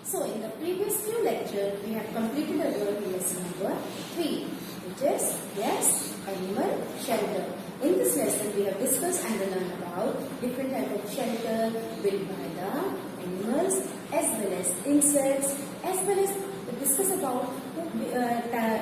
So in the previous few lectures, we have completed our lesson number 3, which is yes, animal shelter. In this lesson, we have discussed and learned about different types of shelter built by the animals as well as insects, as well as discuss about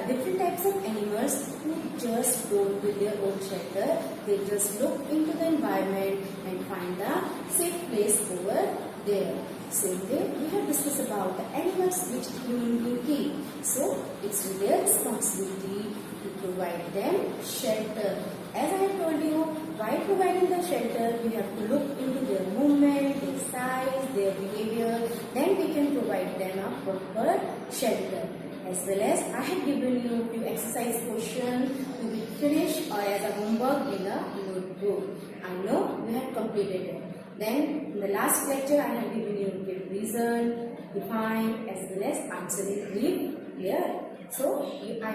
different types of animals who just don't build their own shelter. They just look into the environment and find a safe place over there. Same way, we have discussed about the animals which human being keep. So, it's their responsibility to provide them shelter. As I have told you, while providing the shelter, we have to look into their movement, their size, their behavior. Then we can provide them a proper shelter. As well as I have given you a few exercise questions to be finished or as a homework in a notebook. I know you have completed it. Then in the last lecture I have given you give reason, define as well as answering brief clear. So I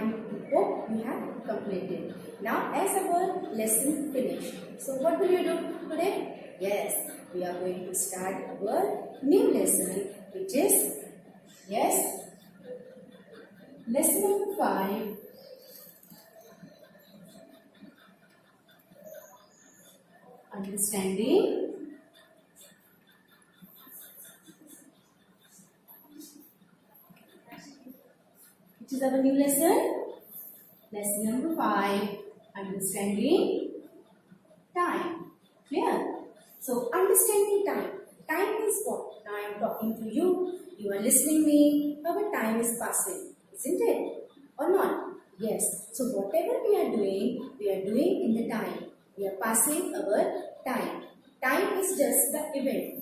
hope you have completed. Now as our lesson finished. So what will you do today? Yes, we are going to start our new lesson, which is yes, lesson number 5. Understanding which is our new lesson. Lesson number 5. Understanding time. Clear? So understanding time. Time is what? Now I am talking to you. You are listening me. Our time is passing. Isn't it? Or not? Yes. So whatever we are doing in the time. We are passing our time. Time is just the event.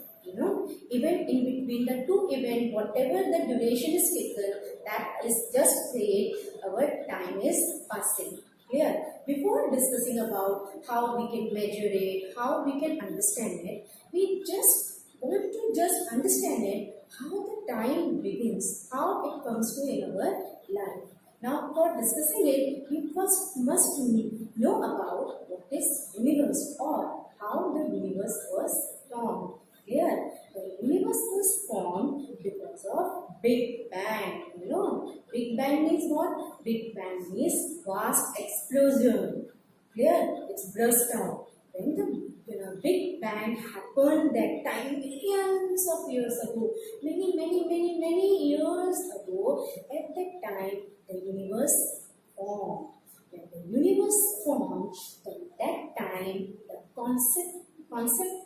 Event in between the two events, whatever the duration is taken, that is just say our time is passing. Clear? Before discussing about how we can measure it, how we can understand it, we just want to just understand it, how the time begins, how it comes to in our life. Now, for discussing it, we first must know about what is universe or how the universe was formed. Clear? The universe was formed because of Big Bang. Big Bang means what? Big Bang means vast explosion. Clear? It's burst out. When the Big Bang happened that time millions of years ago, many years ago, at that time the universe formed. When the universe formed, at that time the concept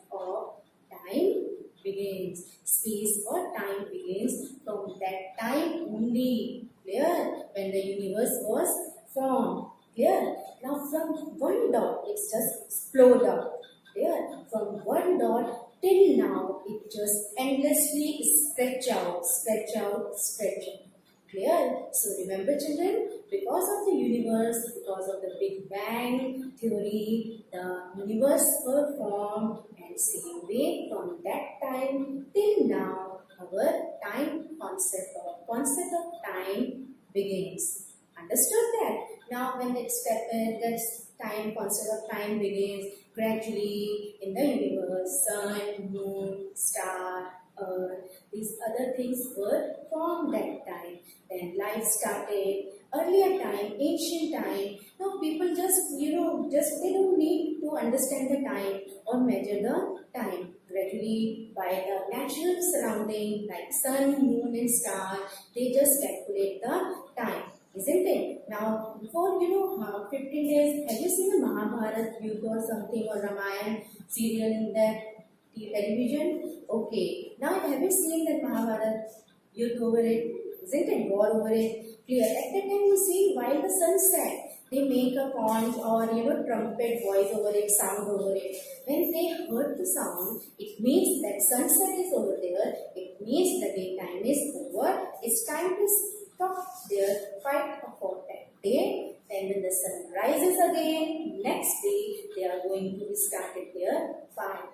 of time begins. Space or time begins from that time only. Clear? When the universe was formed. Clear? Now from one dot, it's just explode out. Clear? From one dot till now, it just endlessly stretch out. Clear? So remember children, because of the universe, because of the Big Bang theory, the universe was formed, and same way from that time till now, our time concept of time begins. Understood that? Now when that time concept of time begins, gradually in the universe, sun, moon, star, earth, these other things were formed that time. Then life started. Earlier time, ancient time. Now people just they don't need to understand the time or measure the time. Gradually, by the natural surrounding like sun, moon, and star, they just calculate the time. Isn't it? Now, before 15 days, have you seen the Mahabharata Yuddha or something or Ramayana serial in that television? Okay. Now, have you seen that Mahabharata Yuddha over it? Isn't it? War over it? Clear. At that time, you see, while the sun set, they make a conch or trumpet voice over it, sound over it. When they heard the sound, it means that sunset is over there. It means the daytime is over. It's time to stop their fight for that day. Then when the sun rises again, next day they are going to start their fight.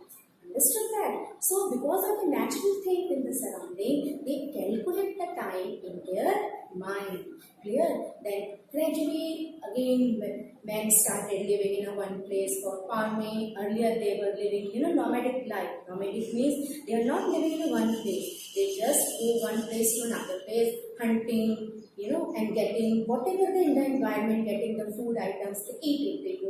Understood that? So because of the natural thing in the surrounding, they calculate the time in their mind. Clear? Then gradually again men started living in a one place for farming. Earlier they were living nomadic life. Nomadic means they are not living in one place. They just go one place to another place, hunting, and getting whatever in the environment, getting the food items, they eat it.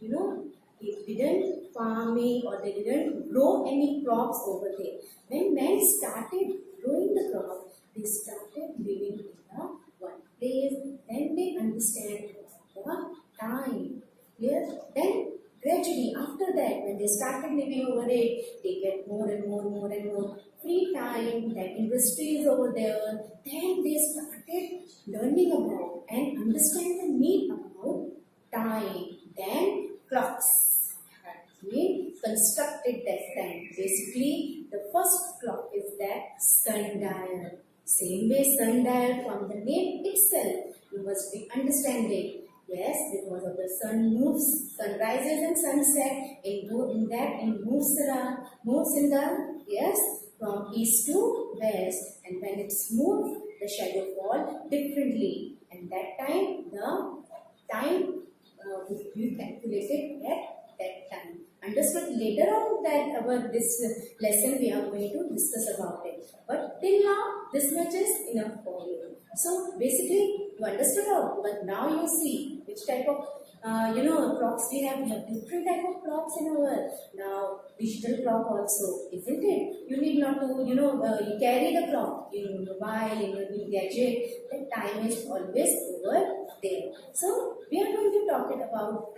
They don't, they didn't farming or they didn't grow any crops over there. When men started growing the crop, they started living in the one place. Then they understand the time. Yes. Then gradually after that, when they started living over it, they get more and more free time. Then industries over there. Then they started learning about and understand the need about time. Then clocks have been constructed that time. Basically, the first clock is that sundial. Same way sundial from the name itself, you must be understanding. Yes, because of the sun sun rises and sunset, it moves around, moves in the, yes, from east to west, and when it's moved, the shadow fall differently, and that time the time will be calculated at that time. Understood? Later on that about this lesson we are going to discuss about it. But till now, this much is enough for you. So basically, you understood all. But now you see which type of clocks we have. We have different type of clocks in our now digital clock also, isn't it? You need not to you carry the clock in your mobile, in your gadget. The time is always over there. So we are going to talk it about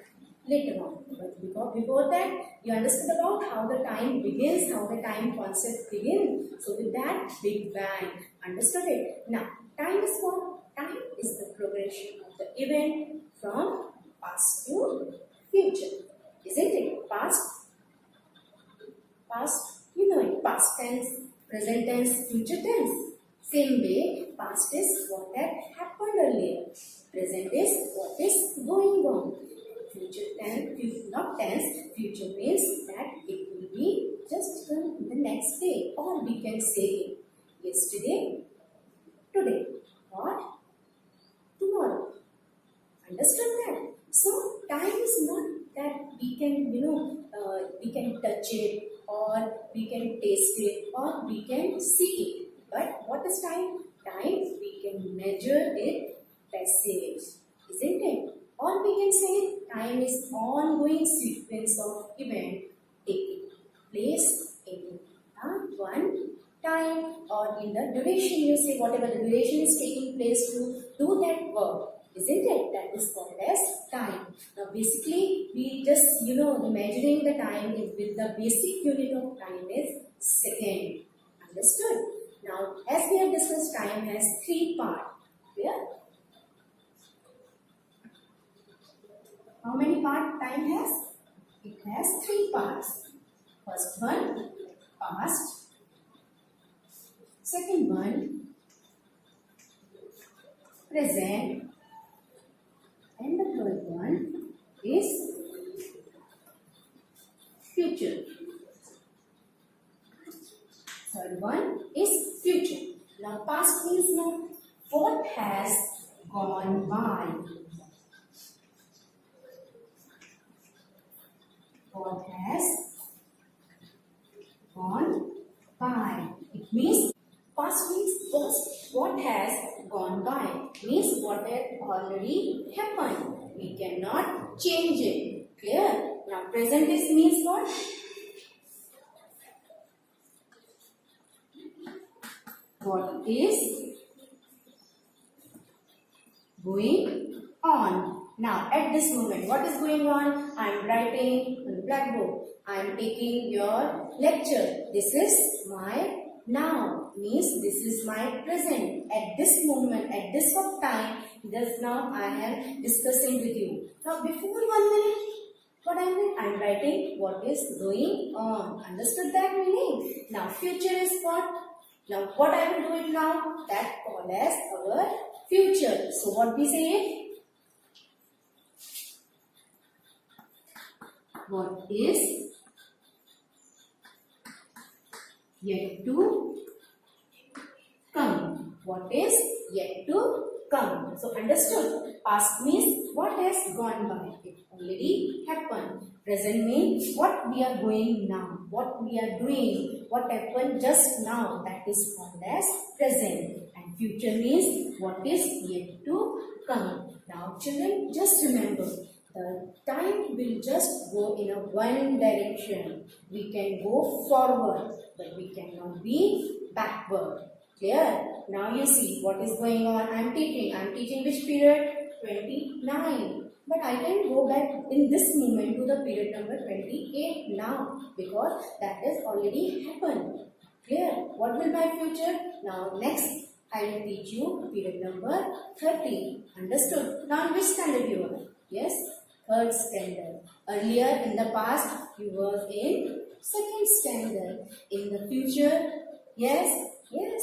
later on. But before that, you understood about how the time begins, how the time concept begins. So with that, Big Bang. Understood it? Now, time is what? Time is the progression of the event from past to future. Isn't it? Past, you know it. Past tense, present tense, future tense. Same way, past is what had happened earlier. Present is what is going on. Future tense, not tense, future means that it will be just the next day, or we can say yesterday, today, or tomorrow. Understand that? So time is not that we can, we can touch it, or we can taste it, or we can see it. But what is time? Time we can measure it passage, isn't it? Or we can say time is ongoing sequence of event taking place in one time, or in the duration. You say whatever the duration is taking place to do that work, isn't it? That is called as time. Now basically we just measuring the time is with the basic unit of time is second. Understood? Now as we have discussed, time has three parts. Clear? How many parts time has? It has three parts. First one, past. Second one, present. And the third one is future. Third one is future. Now past means now what has gone by. What has gone by. It means past means what has gone by. Means what had already happened. We cannot change it. Clear? Now present is means what? What is going on. Now at this moment, what is going on? I am writing on the blackboard. I am taking your lecture. This is my now. Means this is my present. At this moment, at this time, just now I am discussing with you. Now before 1 minute, what I mean? I am writing what is going on. Understood that meaning? Now future is what? Now what I will do it now? That called as our future. So what we say? What is yet to come? What is yet to come? So understood? Past means what has gone by. It already happened. Present means what we are going now. What we are doing. what happened just now, that is called as present, and future means what is yet to come. Now children, just remember, the time will just go in a one direction. We can go forward, but we cannot be backward. Clear? Now you see what is going on. I am teaching which period? 29. But I can go back in this moment to the period number 28 now, because that has already happened. Clear? What will my future? Now next I will teach you period number 30. Understood? Now in which standard you are? Yes? Third standard. Earlier in the past you were in second standard. In the future, yes? Yes?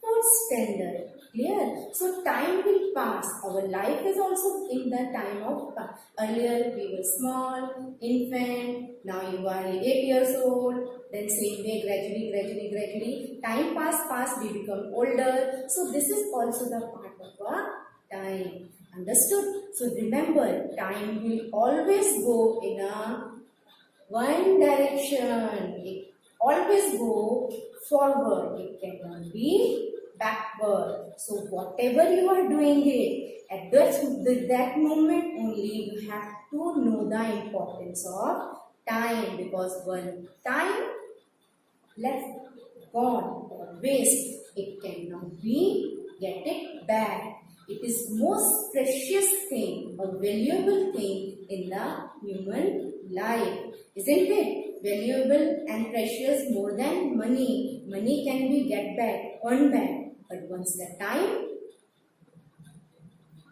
Fourth standard. Clear? So time will pass. Our life is also in the time of past. Earlier we were small, infant, now you are 8 years old. Then same way gradually, time pass, we become older. So this is also the part of our time. Understood? So remember, time will always go in a one direction. It always go forward. It cannot be backward. So whatever you are doing it, at that moment only you have to know the importance of time, because when time left, gone or waste, it cannot be get it back. It is most precious thing, a valuable thing in the human life. Isn't it? Valuable and precious more than money. Money can be get back, earned back. But once the time,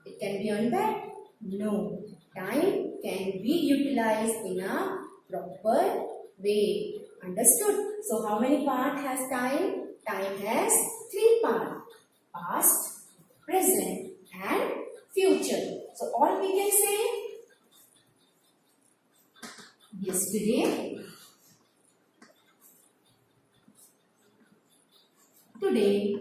it can be earned back? No. Time can be utilized in a proper way. Understood? So how many parts has time? Time has 3 parts. Past, present and future. So all we can say, yesterday, today,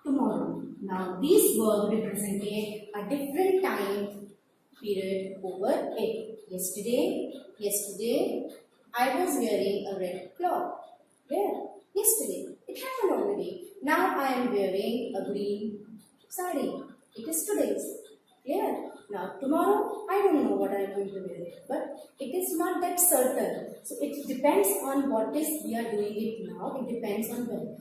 tomorrow. Now these verbs represented a different time period over it. Yesterday, I was wearing a red cloth. Where? Yesterday. It happened already. Now I am wearing a green sari. It is today's. Clear? Now tomorrow I don't know what I am going to wear, but it is not that certain. So it depends on what is we are doing it now. It depends on when.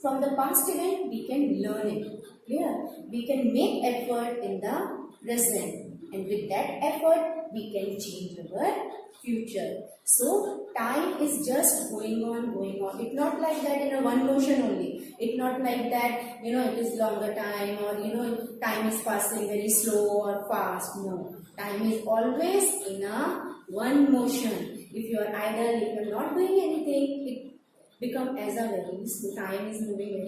From the past event we can learn it. Clear? We can make effort in the present, and with that effort we can change our future. So time is just going on. It's not like that in a one motion only. It's not like that, it is longer time, or time is passing very slow or fast. No. Time is always in a one motion. If you are idle, if you are not doing anything, it becomes as a very slow. Time is moving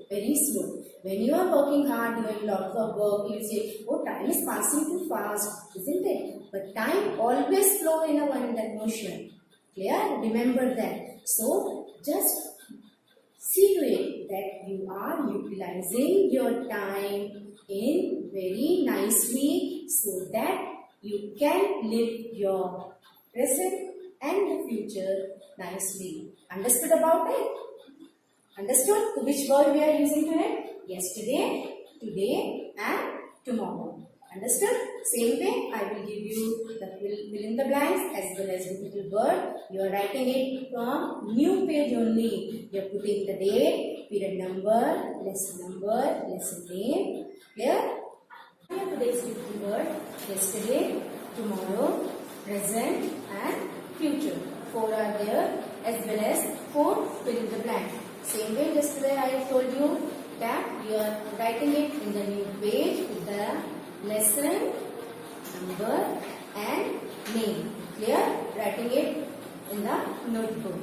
very slow. When you are working hard, doing lots of work, you say, oh, time is passing too fast, isn't it? But time always flow in a one motion. Clear? Remember that. So, just see to it that you are utilizing your time in very nicely, so that you can live your present and the future nicely. Understood about it? Understood? Which word we are using today? Yesterday, today and tomorrow. Understood? Same way, I will give you the fill in the blanks as well as difficult word. You are writing it from new page only. You are putting the date, period number, lesson name. Clear? Today's difficult word: yesterday, tomorrow, present and future. 4 are there, as well as 4 fill in the blank. Same way, yesterday I told you that you are writing it in the new page with the lesson, number and name. Clear? Writing it in the notebook.